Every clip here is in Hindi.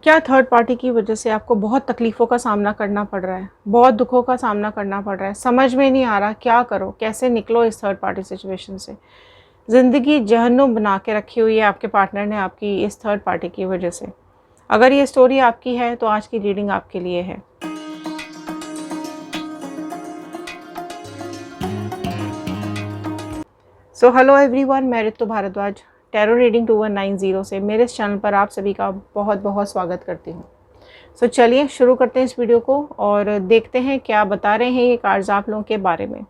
क्या थर्ड पार्टी की वजह से आपको बहुत तकलीफ़ों का सामना करना पड़ रहा है, बहुत दुखों का सामना करना पड़ रहा है, समझ में नहीं आ रहा क्या करो, कैसे निकलो इस थर्ड पार्टी सिचुएशन से। ज़िंदगी जहन्नुम बना के रखी हुई है आपके पार्टनर ने आपकी इस थर्ड पार्टी की वजह से। अगर ये स्टोरी आपकी है तो आज की रीडिंग आपके लिए है। सो हेलो एवरीवन, मैं ऋतु भारद्वाज टैरो रीडिंग 2190 से मेरे इस चैनल पर आप सभी का बहुत बहुत स्वागत करती हूँ। सो चलिए शुरू करते हैं इस वीडियो को और देखते हैं क्या बता रहे हैं ये कार्ड्स आप लोगों के बारे में।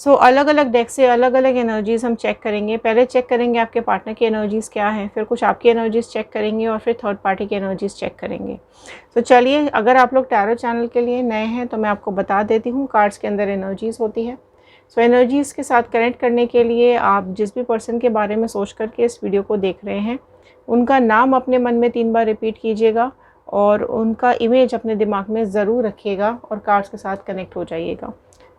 सो अलग अलग डेक से अलग अलग एनर्जीज़ हम चेक करेंगे। पहले चेक करेंगे आपके पार्टनर की एनर्जीज़ क्या हैं, फिर कुछ आपकी एनर्जीज़ चेक करेंगे और फिर थर्ड पार्टी की एनर्जीज़ चेक करेंगे। तो चलिए, अगर आप लोग टैरो चैनल के लिए नए हैं तो मैं आपको बता देती हूँ कार्ड्स के अंदर एनर्जीज़ होती है। सो एनर्जीज़ के साथ कनेक्ट करने के लिए आप जिस भी पर्सन के बारे में सोच करके इस वीडियो को देख रहे हैं उनका नाम अपने मन में 3 बार रिपीट कीजिएगा और उनका इमेज अपने दिमाग में ज़रूर रखिएगा और कार्ड्स के साथ कनेक्ट हो जाइएगा।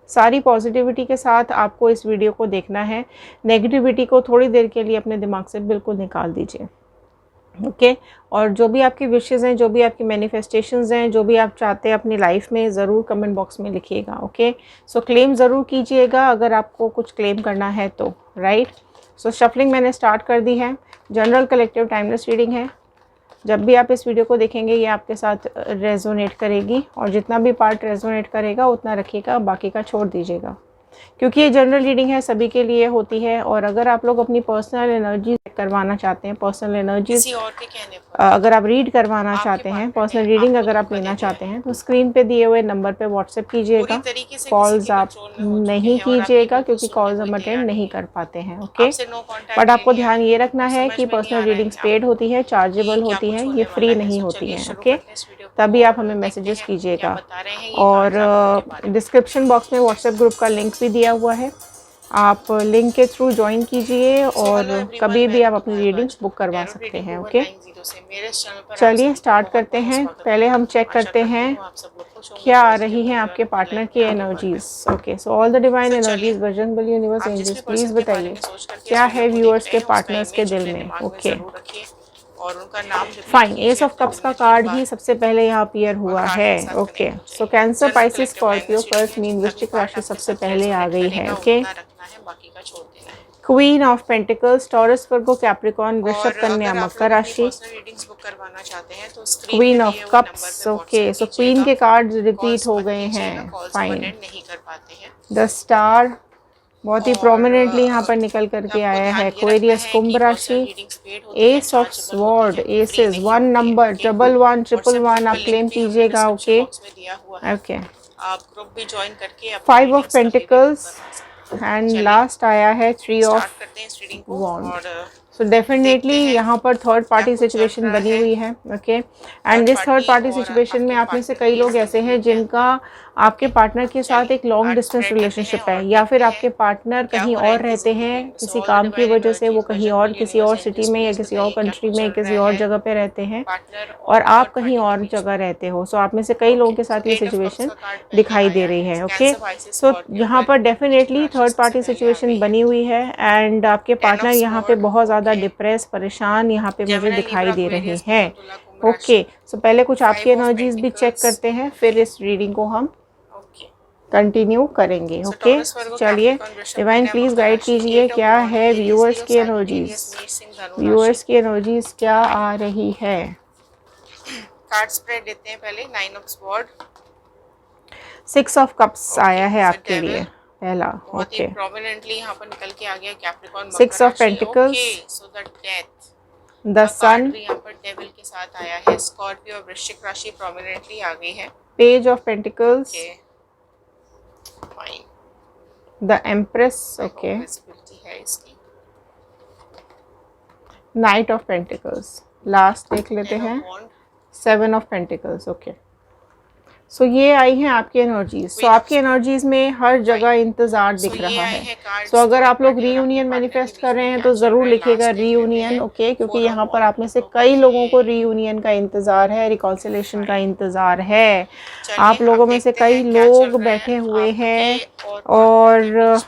सारी पॉजिटिविटी के साथ आपको इस वीडियो को देखना है। नेगेटिविटी को थोड़ी देर के लिए अपने दिमाग से बिल्कुल निकाल दीजिए। ओके और जो भी आपकी विशेज़ हैं, जो भी आपकी मैनिफेस्टेशंस हैं, जो भी आप चाहते हैं अपनी लाइफ में, ज़रूर कमेंट बॉक्स में लिखिएगा। ओके सो क्लेम ज़रूर कीजिएगा अगर आपको कुछ क्लेम करना है तो, राइट। सो शफलिंग मैंने स्टार्ट कर दी है। जनरल कलेक्टिव टाइमलेस रीडिंग है। जब भी आप इस वीडियो को देखेंगे ये आपके साथ रेजोनेट करेगी और जितना भी पार्ट रेजोनेट करेगा उतना रखिएगा, बाकी का छोड़ दीजिएगा, क्योंकि ये जनरल रीडिंग है, सभी के लिए होती है। और अगर आप लोग अपनी पर्सनल एनर्जी करवाना चाहते हैं, पर्सनल एनर्जीज अगर आप रीड करवाना चाहते हैं, पर्सनल रीडिंग अगर आप लेना चाहते हैं तो स्क्रीन पे दिए हुए नंबर पे व्हाट्सएप कीजिएगा। कॉल्स आप नहीं कीजिएगा क्योंकि कॉल्स हम अटेंड नहीं कर पाते हैं। ओके बट आपको ध्यान ये रखना है कि पर्सनल रीडिंग्स पेड होती है, चार्जेबल होती है, ये फ्री नहीं होती हैं। ओके तभी आप हमें मैसेजेस कीजिएगा। और डिस्क्रिप्शन बॉक्स में व्हाट्सएप ग्रुप का लिंक भी दिया हुआ है, आप लिंक के थ्रू ज्वाइन कीजिए और कभी भी आप अपनी रीडिंग्स बुक करवा सकते हैं। ओके चलिए स्टार्ट करते हैं। पहले हम चेक करते हैं क्या आ रही हैं आपके पार्टनर की energies. Okay so all the divine energies, Bajrang Bali, universe, angels, please बताइए क्या है व्यूअर्स के पार्टनर्स के दिल में। ओके और उनका नाम फाइन, एस ऑफ कप्स का कार्ड ही सबसे पहले यहाँ अपीयर हुआ है। Okay so cancer, Pisces, Scorpio, first mean, वृश्चिक राशि सबसे पहले आ गई है। Okay queen of pentacles, taurus, Virgo, Capricorn, वृषभ, कन्या, मकर राशि, queen of cups. Okay so queen के कार्ड्स रिपीट हो गए हैं। फाइन, द स्टार बहुत ही प्रोमिनेंटली यहाँ पर निकल करके आया है। एक्वेरियस, कुंभ राशि, ace of sword, aces, 1 number, 111, 111 आप क्लेम कीजिएगा। ओके ओके आप ग्रुप भी ज्वाइन करके 5 ऑफ पेंटिकल्स एंड लास्ट आया है 3 ऑफ वॉन्ड। सो डेफिनेटली यहाँ पर थर्ड पार्टी सिचुएशन बनी हुई है। Okay and this third party situation में आप में से कई लोग ऐसे हैं जिनका आपके पार्टनर के साथ एक लॉन्ग डिस्टेंस रिलेशनशिप है, या फिर आपके पार्टनर कहीं और रहते हैं किसी काम की वजह से, वो कहीं और किसी और सिटी में या किसी और कंट्री में किसी और जगह पे रहते हैं और आप कहीं और जगह रहते हो। सो आप में से कई लोगों के साथ ये सिचुएशन दिखाई दे रही है। ओके सो यहाँ पर डेफिनेटली थर्ड पार्टी सिचुएशन बनी हुई है एंड आपके पार्टनर यहाँ पे बहुत ज़्यादा डिप्रेस, परेशान यहाँ पे मुझे दिखाई दे रहे हैं। ओके सो पहले कुछ आपकी एनर्जीज भी चेक करते हैं, फिर इस रीडिंग को हम कंटिन्यू करेंगे। ओके चलिए, डिवाइन प्लीज गाइड कीजिए क्या है व्यूअर्स की एनर्जीज, व्यूअर्स की एनर्जीज क्या आ रही है। कार्ड स्प्रेड लेते हैं पहले। 9 ऑफ स्वॉर्ड, 6 ऑफ कप्स आया है आपके लिए पहला। ओके प्रोमिनेंटली यहाँ पर निकल के आ गया Capricorn, 6 of pentacles, so the death, the sun, यहाँ पर डेविल के साथ आया है। स्कॉर्पियो और वृश्चिक राशि प्रोमिनेंटली आ गई है। Page of pentacles, fine, the empress, okay है इसकी। नाइट ऑफ पेंटिकल्स, लास्ट देख लेते हैं 7 ऑफ पेंटिकल्स। ओके सो ये आई हैं आपकी एनर्जीज। सो आपकी एनर्जीज में हर जगह इंतज़ार दिख रहा है। सो अगर आप लोग रीयूनियन मैनिफेस्ट कर रहे हैं तो ज़रूर लिखिएगा रीयूनियन, ओके, क्योंकि यहाँ पर आप में से कई लोगों को रीयूनियन का इंतज़ार है, रिकॉन्सिलेशन का इंतज़ार है। आप लोगों में से कई लोग बैठे हुए हैं और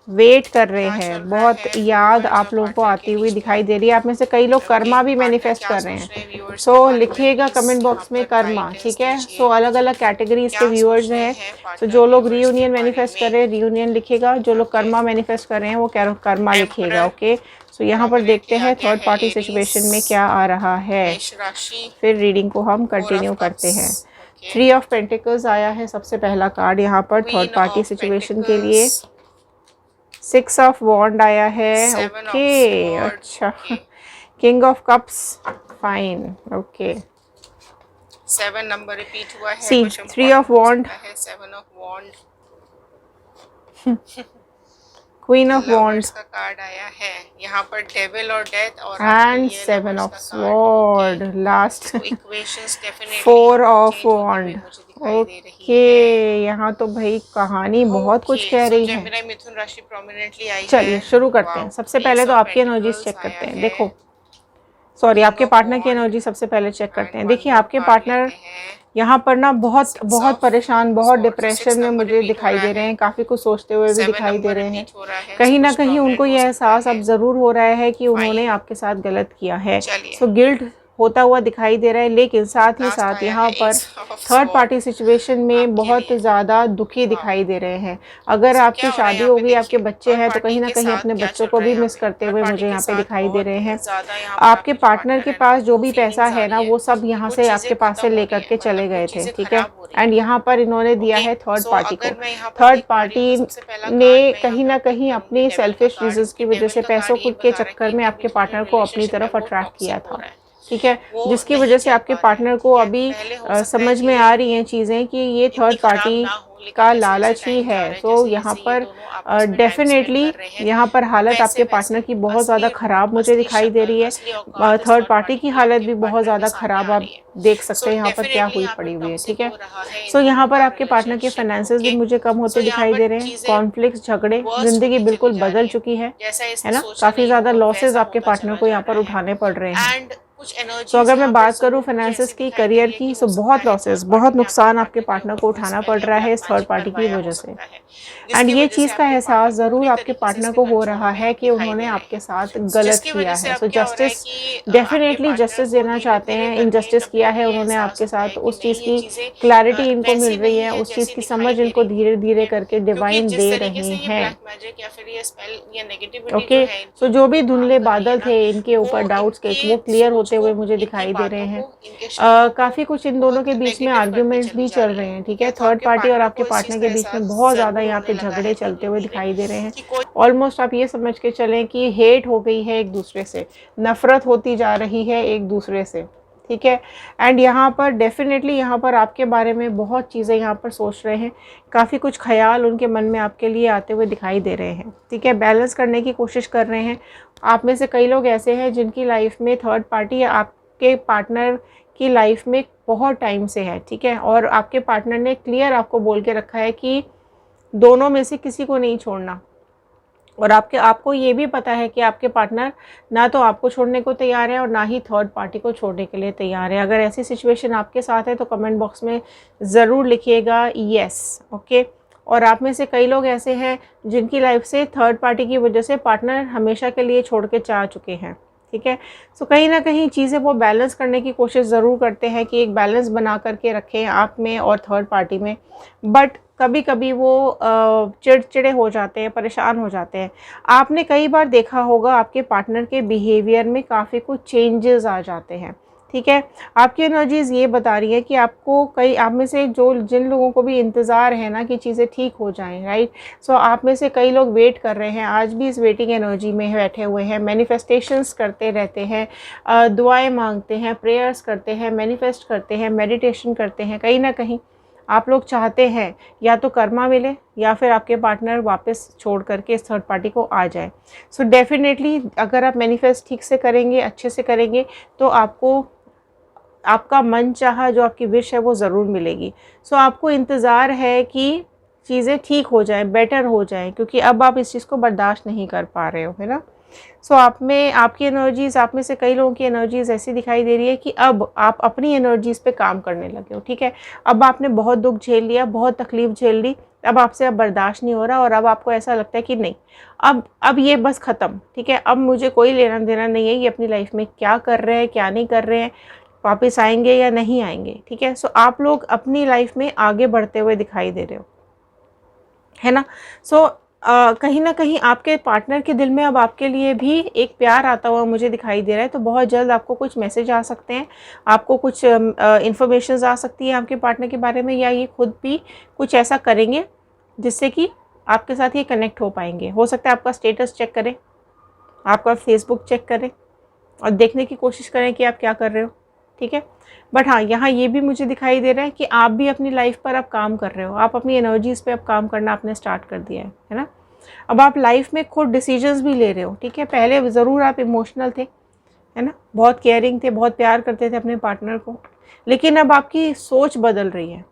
वेट कर रहे हैं, बहुत याद आप लोगों को आती हुई दिखाई दे रही है। आप में से कई लोग कर्मा भी मैनिफेस्ट कर रहे हैं। सो लिखिएगा कमेंट बॉक्स में कर्मा, ठीक है। सो अलग अलग कैटेगरीज के व्यूअर्स हैं। सो जो लोग रीयूनियन मैनिफेस्ट कर रहे हैं रीयूनियन लिखिएगा, जो लोग कर्मा मैनिफेस्ट कर रहे हैं वो कर्मा लिखिएगा, ओके। सो यहाँ पर देखते हैं थर्ड पार्टी सिचुएशन में क्या आ रहा है, फिर रीडिंग को हम कंटिन्यू करते हैं। 3 ऑफ पेंटिकल्स आया है सबसे पहला कार्ड यहाँ पर थर्ड पार्टी सिचुएशन के लिए। 6 ऑफ वॉन्ड आया है, ओके, अच्छा। King of cups, fine, okay. 7 number repeat हुआ है। See 3 of wand, 7 of wand, queen of wands का कार्ड आया है यहाँ पर, डेविल और डेथ, और and 7 of sword last, 4 of wand, okay. यहाँ तो भाई कहानी बहुत कुछ कह रही है। मिथुन राशि प्रोमिनेंटली आई है। चलिए शुरू करते हैं। सबसे पहले तो आपकी एनर्जीज चेक करते हैं। देखो, सॉरी, आपके पार्टनर की एनर्जी सबसे पहले चेक करते हैं। देखिए आपके पार्टनर यहाँ पर ना बहुत परेशान, बहुत डिप्रेशन में मुझे दिखाई दे रहे हैं, काफ़ी कुछ सोचते हुए भी दिखाई दे रहे हैं। कहीं ना कहीं उनको ये एहसास अब ज़रूर हो रहा है कि उन्होंने आपके साथ गलत किया है। सो गिल्ट होता हुआ दिखाई दे रहा है, लेकिन साथ ही साथ यहाँ पर थर्ड पार्टी सिचुएशन में बहुत ज़्यादा दुखी दिखाई दे रहे हैं। अगर आपकी शादी हो गई, आपके बच्चे हैं, तो कहीं ना कहीं अपने बच्चों को भी मिस करते हुए मुझे यहाँ पे दिखाई दे रहे हैं। आपके पार्टनर के पास जो भी पैसा है ना, वो सब यहाँ से आपके पास से लेकर के चले गए थे, ठीक है। एंड यहाँ पर इन्होंने दिया है थर्ड पार्टी को। थर्ड पार्टी ने कहीं ना कहीं अपनी सेल्फिश रीजंस की वजह से, पैसों के चक्कर में आपके पार्टनर को अपनी तरफ अट्रैक्ट किया था, ठीक है, जिसकी वजह से आपके पार्टनर को अभी समझ में आ रही हैं चीज़ें कि ये थर्ड पार्टी का लालच ही है। तो यहाँ पर डेफिनेटली यहाँ पर हालत आपके पार्टनर की बहुत ज़्यादा ख़राब मुझे दिखाई दे रही है। थर्ड पार्टी की हालत भी बहुत ज़्यादा ख़राब आप देख सकते हैं यहाँ पर क्या हुई पड़ी हुई है, ठीक है। सो यहाँ पर आपके पार्टनर के फाइनेंसेस भी मुझे कम होते दिखाई दे रहे हैं। कॉन्फ्लिक्ट, झगड़े, ज़िंदगी बिल्कुल बदल चुकी है ना। काफ़ी ज़्यादा लॉसेज आपके पार्टनर को यहाँ पर उठाने पड़ रहे हैं। तो अगर मैं बात करूं फाइनेंसेस की, करियर की, सो बहुत लॉसेस, बहुत नुकसान आपके पार्टनर को उठाना पड़ रहा है इस थर्ड पार्टी की वजह से। एंड ये चीज़ का एहसास ज़रूर आपके पार्टनर को हो रहा है कि उन्होंने आपके साथ गलत किया है। सो जस्टिस, डेफिनेटली जस्टिस देना चाहते हैं। इनजस्टिस किया है उन्होंने आपके साथ, उस चीज़ की क्लैरिटी इनको मिल रही है, उस चीज़ की समझ इनको धीरे धीरे करके डिवाइन दे रहे हैं, ओके। सो जो भी धुंधले बादल थे इनके ऊपर डाउट्स के, वो क्लियर होते हुए मुझे दिखाई दे रहे हैं। काफ़ी कुछ इन दोनों के बीच में आर्ग्यूमेंट्स भी चल रहे हैं, ठीक है। थर्ड पार्टी और आपके पार्टनर के बीच में बहुत ज़्यादा यहाँ पे झगड़े चलते हुए दिखाई दे रहे हैं। ऑलमोस्ट आप ये समझ के चलें कि हेट हो गई है एक दूसरे से, नफरत होती जा रही है एक दूसरे से, ठीक है। एंड यहाँ पर डेफिनेटली यहाँ पर आपके बारे में बहुत चीज़ें यहाँ पर सोच रहे हैं, काफ़ी कुछ ख्याल उनके मन में आपके लिए आते हुए दिखाई दे रहे हैं, ठीक है। बैलेंस करने की कोशिश कर रहे हैं। आप में से कई लोग ऐसे हैं जिनकी लाइफ में थर्ड पार्टी या आपके पार्टनर की लाइफ में बहुत टाइम से है, ठीक है। और आपके पार्टनर ने क्लियर आपको बोल के रखा है कि दोनों में से किसी को नहीं छोड़ना। और आपको ये भी पता है कि आपके पार्टनर ना तो आपको छोड़ने को तैयार है और ना ही थर्ड पार्टी को छोड़ने के लिए तैयार है। अगर ऐसी सिचुएशन आपके साथ है तो कमेंट बॉक्स में ज़रूर लिखिएगा यस, ओके। और आप में से कई लोग ऐसे हैं जिनकी लाइफ से थर्ड पार्टी की वजह से पार्टनर हमेशा के लिए छोड़ के जा चुके हैं, ठीक है। सो कहीं ना कहीं चीज़ें वो बैलेंस करने की कोशिश ज़रूर करते हैं कि एक बैलेंस बना करके रखें आप में और थर्ड पार्टी में, बट कभी कभी वो चिड़चिड़े हो जाते हैं, परेशान हो जाते हैं। आपने कई बार देखा होगा आपके पार्टनर के बिहेवियर में काफ़ी कुछ चेंजेस आ जाते हैं, ठीक है। आपकी एनर्जीज़ ये बता रही है कि आपको आप में से जिन लोगों को भी इंतज़ार है ना कि चीज़ें ठीक हो जाएं, राइट। सो आप में से कई लोग वेट कर रहे हैं, आज भी इस वेटिंग एनर्जी में बैठे हुए हैं, मैनिफेस्टेशंस करते रहते हैं, दुआएं मांगते हैं, प्रेयर्स करते हैं, मैनिफेस्ट करते हैं, मेडिटेशन करते हैं। कहीं ना कहीं आप लोग चाहते हैं या तो कर्मा मिले या फिर आपके पार्टनर वापस छोड़ करके इस थर्ड पार्टी को आ जाए। सो डेफिनेटली अगर आप मैनिफेस्ट ठीक से करेंगे, अच्छे से करेंगे, तो आपको आपका मन चाहा जो आपकी विश है वो ज़रूर मिलेगी। सो आपको इंतज़ार है कि चीज़ें ठीक हो जाएं, बेटर हो जाएं, क्योंकि अब आप इस चीज़ को बर्दाश्त नहीं कर पा रहे हो, है ना। सो आप में आपकी एनर्जीज़, आप में से कई लोगों की एनर्जीज़ ऐसी दिखाई दे रही है कि अब आप अपनी एनर्जीज़ पे काम करने लगे हो, ठीक है। अब आपने बहुत दुख झेल लिया, बहुत तकलीफ़ झेल ली, अब आपसे अब बर्दाश्त नहीं हो रहा और अब आपको ऐसा लगता है कि नहीं, अब ये बस ख़त्म, ठीक है। अब मुझे कोई लेना देना नहीं है, ये अपनी लाइफ में क्या कर रहे हैं, क्या नहीं कर रहे हैं, वापस आएंगे या नहीं आएंगे, ठीक है। सो आप लोग अपनी लाइफ में आगे बढ़ते हुए दिखाई दे रहे हो, है ना। सो कहीं ना कहीं आपके पार्टनर के दिल में अब आपके लिए भी एक प्यार आता हुआ मुझे दिखाई दे रहा है। तो बहुत जल्द आपको कुछ मैसेज आ सकते हैं, आपको कुछ इन्फॉर्मेशन आ सकती है आपके पार्टनर के बारे में, या ये खुद भी कुछ ऐसा करेंगे जिससे कि आपके साथ ये कनेक्ट हो पाएंगे। हो सकता है आपका स्टेटस चेक करें, आपका फेसबुक चेक करें और देखने की कोशिश करें कि आप क्या कर रहे हो, ठीक है। बट हाँ, यहाँ ये भी मुझे दिखाई दे रहा है कि आप भी अपनी लाइफ पर अब काम कर रहे हो, आप अपनी एनर्जीज़ पे अब काम करना आपने स्टार्ट कर दिया है ना। अब आप लाइफ में खुद डिसीजंस भी ले रहे हो, ठीक है। पहले ज़रूर आप इमोशनल थे, है ना, बहुत केयरिंग थे, बहुत प्यार करते थे अपने पार्टनर को, लेकिन अब आपकी सोच बदल रही है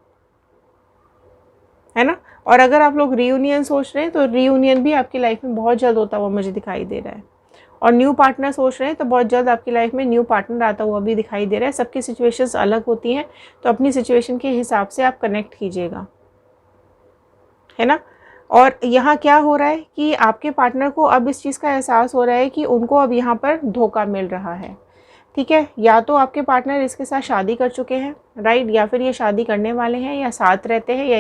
ना। और अगर आप लोग रीयूनियन सोच रहे हैं तो रीयूनियन भी आपकी लाइफ में बहुत जल्द होता हुआ मुझे दिखाई दे रहा है। और न्यू पार्टनर सोच रहे हैं तो बहुत जल्द आपकी लाइफ में न्यू पार्टनर आता हुआ भी दिखाई दे रहा है। सबकी सिचुएशंस अलग होती हैं, तो अपनी सिचुएशन के हिसाब से आप कनेक्ट कीजिएगा, है ना। और यहाँ क्या हो रहा है कि आपके पार्टनर को अब इस चीज़ का एहसास हो रहा है कि उनको अब यहाँ पर धोखा मिल रहा है, ठीक है। या तो आपके पार्टनर इसके साथ शादी कर चुके हैं, राइट, या फिर ये शादी करने वाले हैं, या साथ रहते हैं, या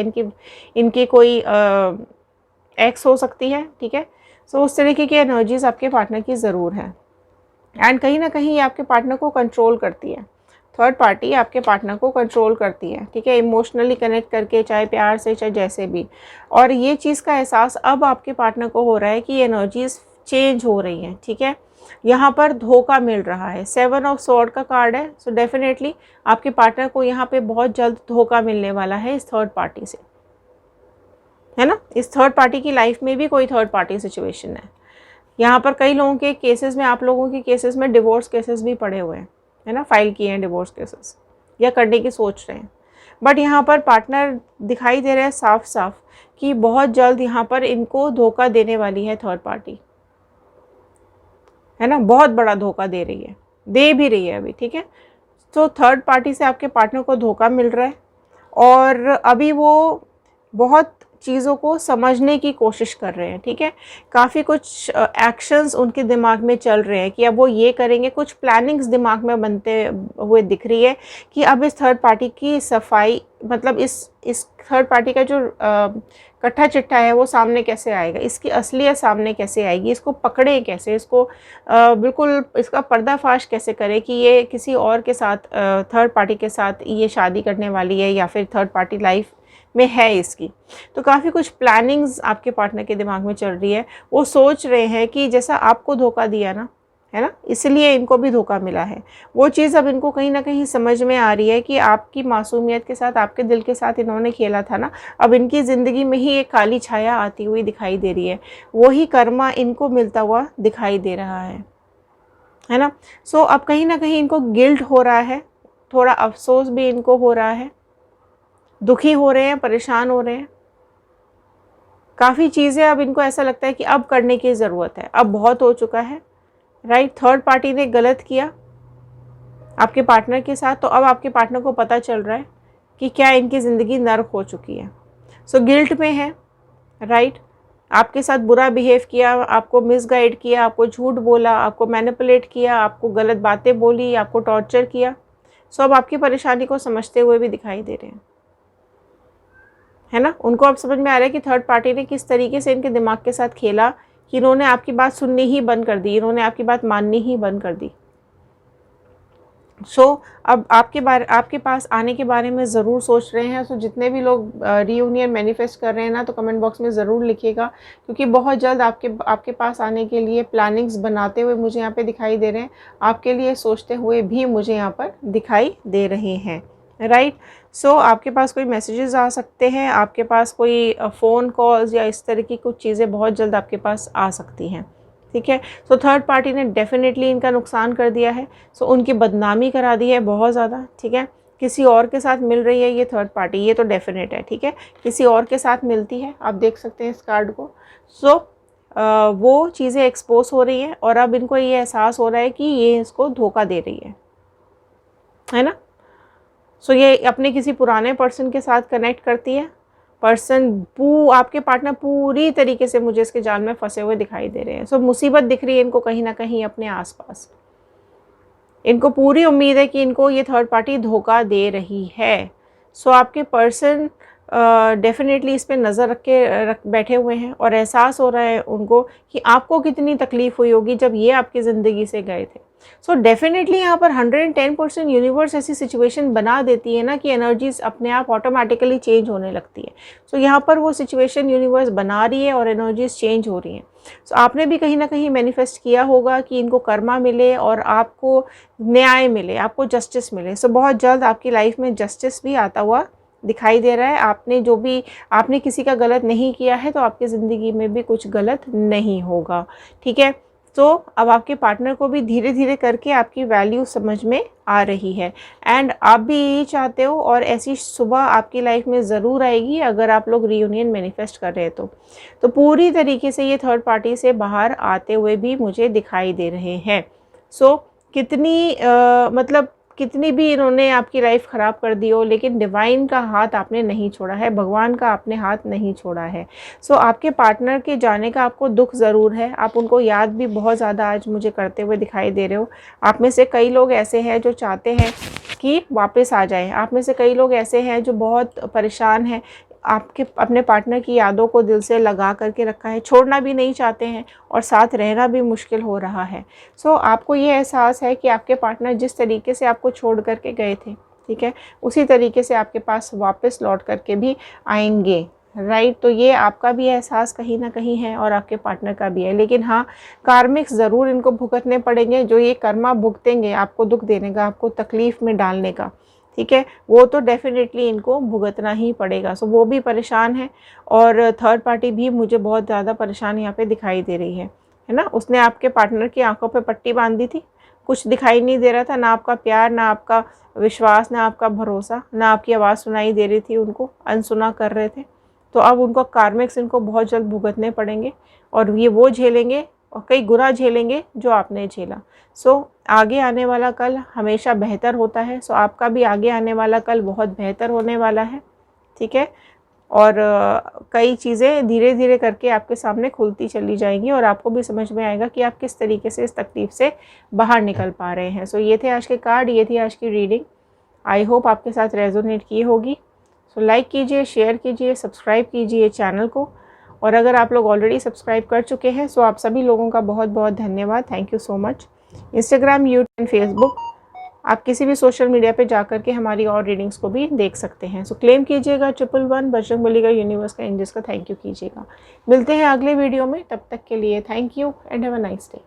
इनकी कोई एक्स हो सकती है, ठीक है। सो उस तरीके की एनर्जीज़ आपके पार्टनर की ज़रूर है। एंड कहीं ना कहीं ये आपके पार्टनर को कंट्रोल करती है, थर्ड पार्टी आपके पार्टनर को कंट्रोल करती है, ठीक है, इमोशनली कनेक्ट करके, चाहे प्यार से, चाहे जैसे भी। और ये चीज़ का एहसास अब आपके पार्टनर को हो रहा है कि एनर्जीज़ चेंज हो रही हैं, ठीक है। यहाँ पर धोखा मिल रहा है, 7 ऑफ स्वॉर्ड का कार्ड है। सो डेफिनेटली आपके पार्टनर को यहाँ पे बहुत जल्द धोखा मिलने वाला है इस थर्ड पार्टी से, है ना। इस थर्ड पार्टी की लाइफ में भी कोई थर्ड पार्टी सिचुएशन है। यहाँ पर कई लोगों के केसेस में, आप लोगों के केसेस में डिवोर्स केसेस भी पड़े हुए हैं, है ना, फाइल किए हैं डिवोर्स केसेस या करने की सोच रहे हैं। बट यहाँ पर पार्टनर दिखाई दे रहा है साफ साफ कि बहुत जल्द यहाँ पर इनको धोखा देने वाली है थर्ड पार्टी, है ना। बहुत बड़ा धोखा दे रही है, दे भी रही है अभी, ठीक है। तो थर्ड पार्टी से आपके पार्टनर को धोखा मिल रहा है और अभी वो बहुत चीज़ों को समझने की कोशिश कर रहे हैं, ठीक है। काफ़ी कुछ एक्शंस उनके दिमाग में चल रहे हैं कि अब वो ये करेंगे, कुछ प्लानिंग्स दिमाग में बनते हुए दिख रही है कि अब इस थर्ड पार्टी की सफाई, मतलब इस थर्ड पार्टी का जो कट्ठा चिट्ठा है वो सामने कैसे आएगा, इसकी असलियत सामने कैसे आएगी, इसको पकड़ें कैसे, इसको बिल्कुल इसका पर्दाफाश कैसे करें कि ये किसी और के साथ, थर्ड पार्टी के साथ ये शादी करने वाली है या फिर थर्ड पार्टी लाइफ में है इसकी। तो काफ़ी कुछ प्लानिंग्स आपके पार्टनर के दिमाग में चल रही है। वो सोच रहे हैं कि जैसा आपको धोखा दिया ना, है ना, इसलिए इनको भी धोखा मिला है। वो चीज़ अब इनको कहीं ना कहीं समझ में आ रही है कि आपकी मासूमियत के साथ, आपके दिल के साथ इन्होंने खेला था ना, अब इनकी ज़िंदगी में ही एक काली छाया आती हुई दिखाई दे रही है, वही कर्मा इनको मिलता हुआ दिखाई दे रहा है ना। सो अब कहीं ना कहीं इनको गिल्ट हो रहा है, थोड़ा अफसोस भी इनको हो रहा है, दुखी हो रहे हैं, परेशान हो रहे हैं। काफ़ी चीज़ें अब इनको ऐसा लगता है कि अब करने की ज़रूरत है, अब बहुत हो चुका है, राइट। थर्ड पार्टी ने गलत किया आपके पार्टनर के साथ, तो अब आपके पार्टनर को पता चल रहा है कि क्या इनकी ज़िंदगी नर्क हो चुकी है। सो गिल्ट में है, राइट। आपके साथ बुरा बिहेव किया, आपको मिसगाइड किया, आपको झूठ बोला, आपको मैनिपुलेट किया, आपको गलत बातें बोली, आपको टॉर्चर किया। सो अब आपकी परेशानी को समझते हुए भी दिखाई दे रहे हैं, है ना। उनको अब समझ में आ रहा है कि थर्ड पार्टी ने किस तरीके से इनके दिमाग के साथ खेला कि इन्होंने आपकी बात सुननी ही बंद कर दी, इन्होंने आपकी बात माननी ही बंद कर दी। सो अब आपके पास आने के बारे में ज़रूर सोच रहे हैं। सो जितने भी लोग रीयूनियन मैनिफेस्ट कर रहे हैं ना, तो कमेंट बॉक्स में ज़रूर लिखिएगा, क्योंकि बहुत जल्द आपके पास आने के लिए प्लानिंग्स बनाते हुए मुझे यहाँ पे दिखाई दे रहे हैं, आपके लिए सोचते हुए भी मुझे यहाँ पर दिखाई दे रहे हैं, राइट। सो आपके पास कोई मैसेजेस आ सकते हैं, आपके पास कोई फ़ोन कॉल्स या इस तरह की कुछ चीज़ें बहुत जल्द आपके पास आ सकती हैं, ठीक है। सो थर्ड पार्टी ने डेफिनेटली इनका नुकसान कर दिया है, सो उनकी बदनामी करा दी है बहुत ज़्यादा, ठीक है। किसी और के साथ मिल रही है ये थर्ड पार्टी, ये तो डेफिनेट है, ठीक है। किसी और के साथ मिलती है, आप देख सकते हैं इस कार्ड को। सो वो चीज़ें एक्सपोज हो रही हैं और अब इनको ये एहसास हो रहा है कि ये इसको धोखा दे रही है ना। सो ये अपने किसी पुराने पर्सन के साथ कनेक्ट करती है। आपके पार्टनर पूरी तरीके से मुझे इसके जाल में फंसे हुए दिखाई दे रहे हैं। सो मुसीबत दिख रही है इनको कहीं ना कहीं अपने आसपास। इनको पूरी उम्मीद है कि इनको ये थर्ड पार्टी धोखा दे रही है। सो आपके पर्सन डेफिनेटली इस पे नज़र रख बैठे हुए हैं और एहसास हो रहा है उनको कि आपको कितनी तकलीफ़ हुई होगी जब ये आपकी ज़िंदगी से गए थे। सो डेफिनेटली यहाँ पर 110% यूनिवर्स ऐसी सिचुएशन बना देती है ना कि एनर्जीज अपने आप ऑटोमेटिकली चेंज होने लगती है। सो यहाँ पर वो सिचुएशन यूनिवर्स बना रही है और एनर्जीज चेंज हो रही हैं। सो आपने भी कहीं ना कहीं मैनिफेस्ट किया होगा कि इनको कर्मा मिले और आपको न्याय मिले, आपको जस्टिस मिले। सो बहुत जल्द आपकी लाइफ में जस्टिस भी आता हुआ दिखाई दे रहा है। आपने किसी का गलत नहीं किया है तो आपकी ज़िंदगी में भी कुछ गलत नहीं होगा, ठीक है। तो अब आपके पार्टनर को भी धीरे धीरे करके आपकी वैल्यू समझ में आ रही है एंड आप भी यही चाहते हो और ऐसी सुबह आपकी लाइफ में ज़रूर आएगी अगर आप लोग रीयूनियन मैनिफेस्ट कर रहे हैं तो पूरी तरीके से ये थर्ड पार्टी से बाहर आते हुए भी मुझे दिखाई दे रहे हैं। सो कितनी भी इन्होंने आपकी लाइफ ख़राब कर दी हो, लेकिन डिवाइन का हाथ आपने नहीं छोड़ा है, भगवान का आपने हाथ नहीं छोड़ा है। सो आपके पार्टनर के जाने का आपको दुख ज़रूर है, आप उनको याद भी बहुत ज़्यादा आज मुझे करते हुए दिखाई दे रहे हो। आप में से कई लोग ऐसे हैं जो चाहते हैं कि वापस आ जाए। आप में से कई लोग ऐसे हैं जो बहुत परेशान हैं, अपने पार्टनर की यादों को दिल से लगा करके रखा है, छोड़ना भी नहीं चाहते हैं और साथ रहना भी मुश्किल हो रहा है। सो आपको ये एहसास है कि आपके पार्टनर जिस तरीके से आपको छोड़ करके गए थे, ठीक है, उसी तरीके से आपके पास वापस लौट करके भी आएंगे, राइट। तो ये आपका भी एहसास कहीं ना कहीं है और आपके पार्टनर का भी है, लेकिन हाँ, कार्मिक्स ज़रूर इनको भुगतने पड़ेंगे। जो ये कर्मा भुगतेंगे आपको दुख देने का, आपको तकलीफ़ में डालने का, ठीक है, वो तो डेफिनेटली इनको भुगतना ही पड़ेगा। सो वो भी परेशान है और थर्ड पार्टी भी मुझे बहुत ज़्यादा परेशान यहाँ पे दिखाई दे रही है ना। उसने आपके पार्टनर की आंखों पे पट्टी बांधी थी, कुछ दिखाई नहीं दे रहा था, ना आपका प्यार, ना आपका विश्वास, ना आपका भरोसा, ना आपकी आवाज़ सुनाई दे रही थी, उनको अनसुना कर रहे थे। तो अब उनको कार्मिक्स इनको बहुत जल्द भुगतने पड़ेंगे और ये वो झेलेंगे और कई गुना झेलेंगे जो आपने झेला। सो आगे आने वाला कल हमेशा बेहतर होता है। सो आपका भी आगे आने वाला कल बहुत बेहतर होने वाला है, ठीक है। और कई चीज़ें धीरे धीरे करके आपके सामने खुलती चली जाएंगी और आपको भी समझ में आएगा कि आप किस तरीके से इस तकलीफ से बाहर निकल पा रहे हैं। सो ये थे आज के कार्ड, ये थी आज की रीडिंग। आई होप आपके साथ रेजोनेट की होगी। सो लाइक कीजिए, शेयर कीजिए, सब्सक्राइब कीजिए चैनल को। और अगर आप लोग ऑलरेडी सब्सक्राइब कर चुके हैं सो आप सभी लोगों का बहुत बहुत धन्यवाद, thank you so much. Instagram, YouTube and Facebook, आप किसी भी सोशल मीडिया पे जा कर के हमारी और रीडिंग्स को भी देख सकते हैं। सो क्लेम कीजिएगा 111 बजरंगबली का, यूनिवर्स का, एंजल्स का, थैंक यू कीजिएगा। मिलते हैं अगले वीडियो में, तब तक के लिए thank you and have a nice day.